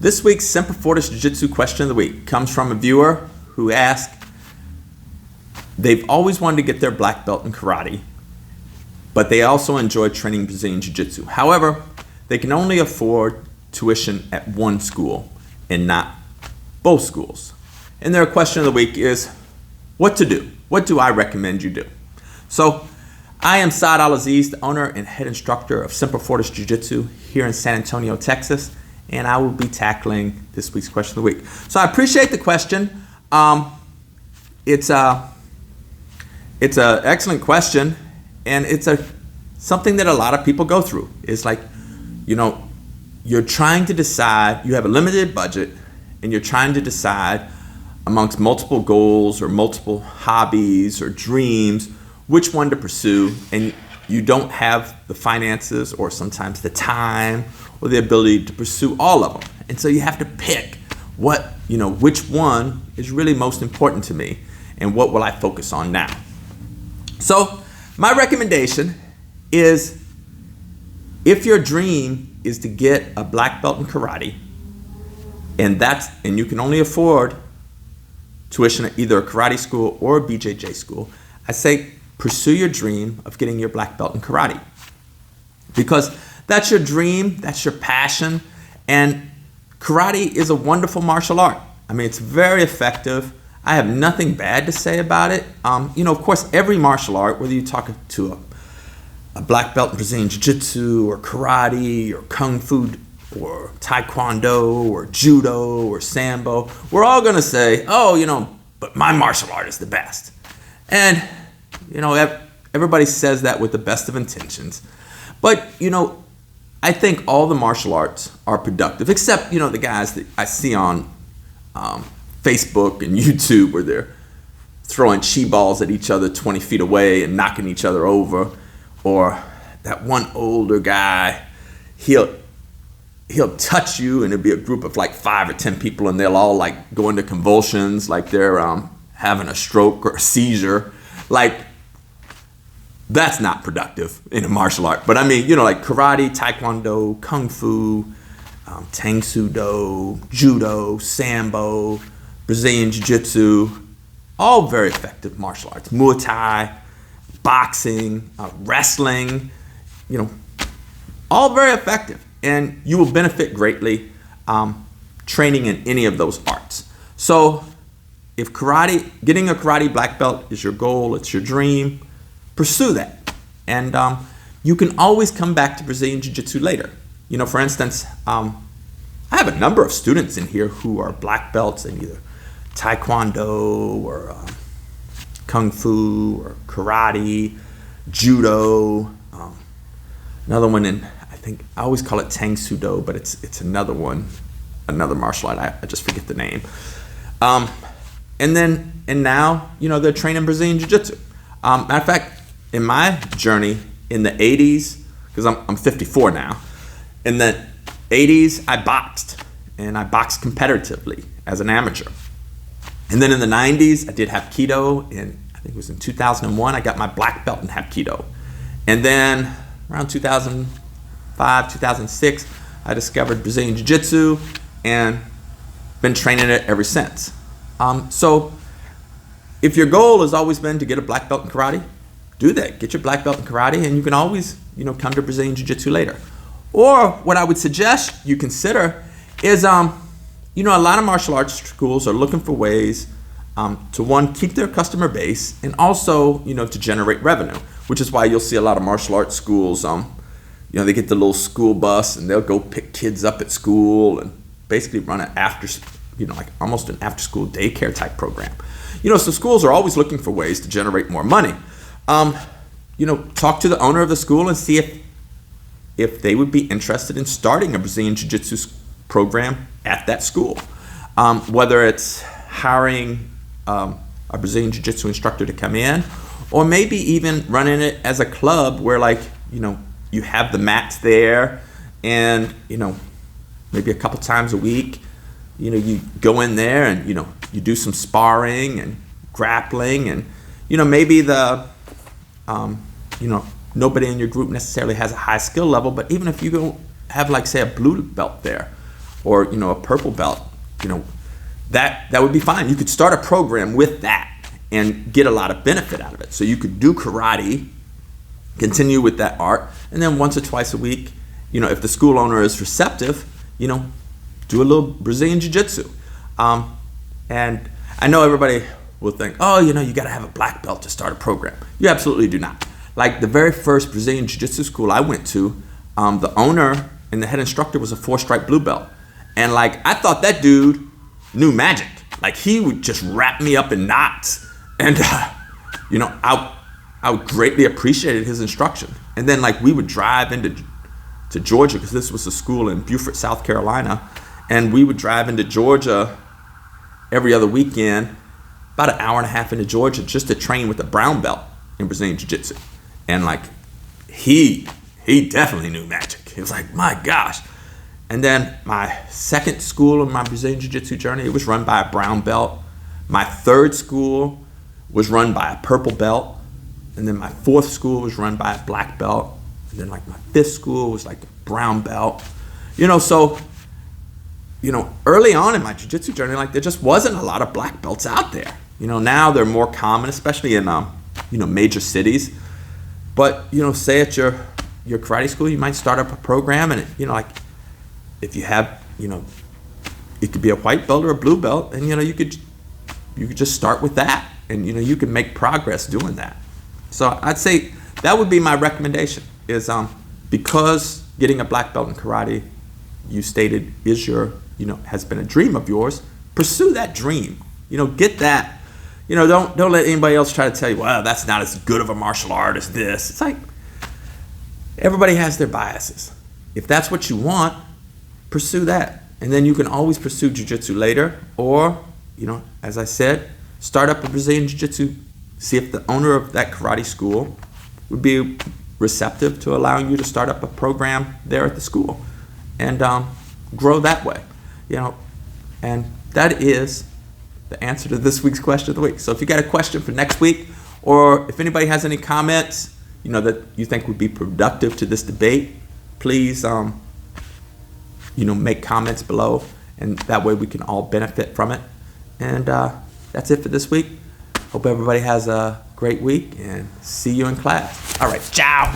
This week's Semper Fortis Jiu Jitsu question of the week comes from a viewer who asked, they've always wanted to get their black belt in karate, but they also enjoy training Brazilian Jiu Jitsu. However, they can only afford tuition at one school and not both schools. And their question of the week is, what to do? What do I recommend you do? So, I am al-Aziz, the owner and head instructor of Semper Fortis Jiu Jitsu here in San Antonio, Texas, and I will be tackling this week's question of the week. So I appreciate the question. It's an excellent question, and it's something that a lot of people go through. It's like, you're trying to decide, you have a limited budget, and you're trying to decide amongst multiple goals or multiple hobbies or dreams which one to pursue, and you don't have the finances or sometimes the time or the ability to pursue all of them. And so you have to pick which one is really most important to me and what will I focus on now. So my recommendation is, if your dream is to get a black belt in karate, and you can only afford tuition at either a karate school or a BJJ school, I say pursue your dream of getting your black belt in karate, because that's your dream, that's your passion, and karate is a wonderful martial art. I mean, it's very effective. I have nothing bad to say about it. Of course, every martial art, whether you talk to a black belt in Brazilian Jiu Jitsu or karate or kung fu or taekwondo or judo or sambo, we're all gonna say, but my martial art is the best. And everybody says that with the best of intentions. But, I think all the martial arts are productive, except, the guys that I see on Facebook and YouTube where they're throwing chi balls at each other 20 feet away and knocking each other over. Or that one older guy, he'll touch you and it'll be a group of like 5 or 10 people and they'll all like go into convulsions like they're having a stroke or a seizure. Like, that's not productive in a martial art. But I mean, like karate, taekwondo, kung fu, tang soo do, judo, sambo, Brazilian Jiu Jitsu, all very effective martial arts. Muay Thai, boxing, wrestling, all very effective. And you will benefit greatly training in any of those arts. So if getting a karate black belt is your goal, it's your dream, pursue that. And you can always come back to Brazilian Jiu Jitsu later. For instance, I have a number of students in here who are black belts in either taekwondo or kung fu or karate, judo. Another one I always call it tang soo do, but it's another martial art. I just forget the name. And now, they're training Brazilian Jiu Jitsu. Matter of fact, in my journey in the 80s, because I'm 54 now, in the 80s, I boxed, and I boxed competitively as an amateur. And then in the 90s, I did Hapkido, and I think it was in 2001, I got my black belt in Hapkido. And then around 2005, 2006, I discovered Brazilian Jiu Jitsu and been training it ever since. So if your goal has always been to get a black belt in karate, do that. Get your black belt in karate, and you can always, come to Brazilian Jiu Jitsu later. Or what I would suggest you consider is, a lot of martial arts schools are looking for ways to, one, keep their customer base, and also, to generate revenue, which is why you'll see a lot of martial arts schools, they get the little school bus and they'll go pick kids up at school and basically run an like almost an after-school daycare type program. So schools are always looking for ways to generate more money. Talk to the owner of the school and see if they would be interested in starting a Brazilian Jiu Jitsu program at that school. Whether it's hiring a Brazilian Jiu Jitsu instructor to come in, or maybe even running it as a club where you have the mats there and, maybe a couple times a week, you go in there and, you do some sparring and grappling and, maybe nobody in your group necessarily has a high skill level, but even if you go have say a blue belt there, or, you know, a purple belt, you know, that would be fine. You could start a program with that and get a lot of benefit out of it. So you could do karate, continue with that art, and then once or twice a week, you know, if the school owner is receptive, you know, do a little Brazilian Jiu Jitsu. And I know everybody will think, oh, you know, you got to have a black belt to start a program. You absolutely do not. Like the very first Brazilian Jiu Jitsu school I went to, the owner and the head instructor was a 4-stripe blue belt. And like, I thought that dude knew magic. Like he would just wrap me up in knots. And, you know, I greatly appreciated his instruction. And then like we would drive into Georgia, because this was a school in Beaufort, South Carolina. And we would drive into Georgia every other weekend, about an hour and a half into Georgia, just to train with a brown belt in Brazilian Jiu Jitsu. And like, he definitely knew magic. He was like, my gosh. And then my second school in my Brazilian Jiu Jitsu journey, it was run by a brown belt. My third school was run by a purple belt. And then my fourth school was run by a black belt. And then like my fifth school was like a brown belt. You know, so, you know, early on in my jiu-jitsu journey, like there just wasn't a lot of black belts out there. You know, now they're more common, especially in, you know, major cities. But, you know, say at your karate school, you might start up a program, and, you know, like if you have, you know, it could be a white belt or a blue belt, and, you know, you could just start with that, and, you know, you can make progress doing that. So I'd say that would be my recommendation is, because getting a black belt in karate, you stated, is your, you know, has been a dream of yours, pursue that dream. You know, get that. You know, don't let anybody else try to tell you, well, that's not as good of a martial art as this. It's like, everybody has their biases. If that's what you want, pursue that. And then you can always pursue jiu-jitsu later, or, you know, as I said, start up a Brazilian jiu-jitsu, see if the owner of that karate school would be receptive to allowing you to start up a program there at the school, and grow that way. You know, and that is the answer to this week's question of the week. So if you got a question for next week, or if anybody has any comments, you know, that you think would be productive to this debate, please, you know, make comments below, and that way we can all benefit from it. And that's it for this week. Hope everybody has a great week, and see you in class. All right, ciao.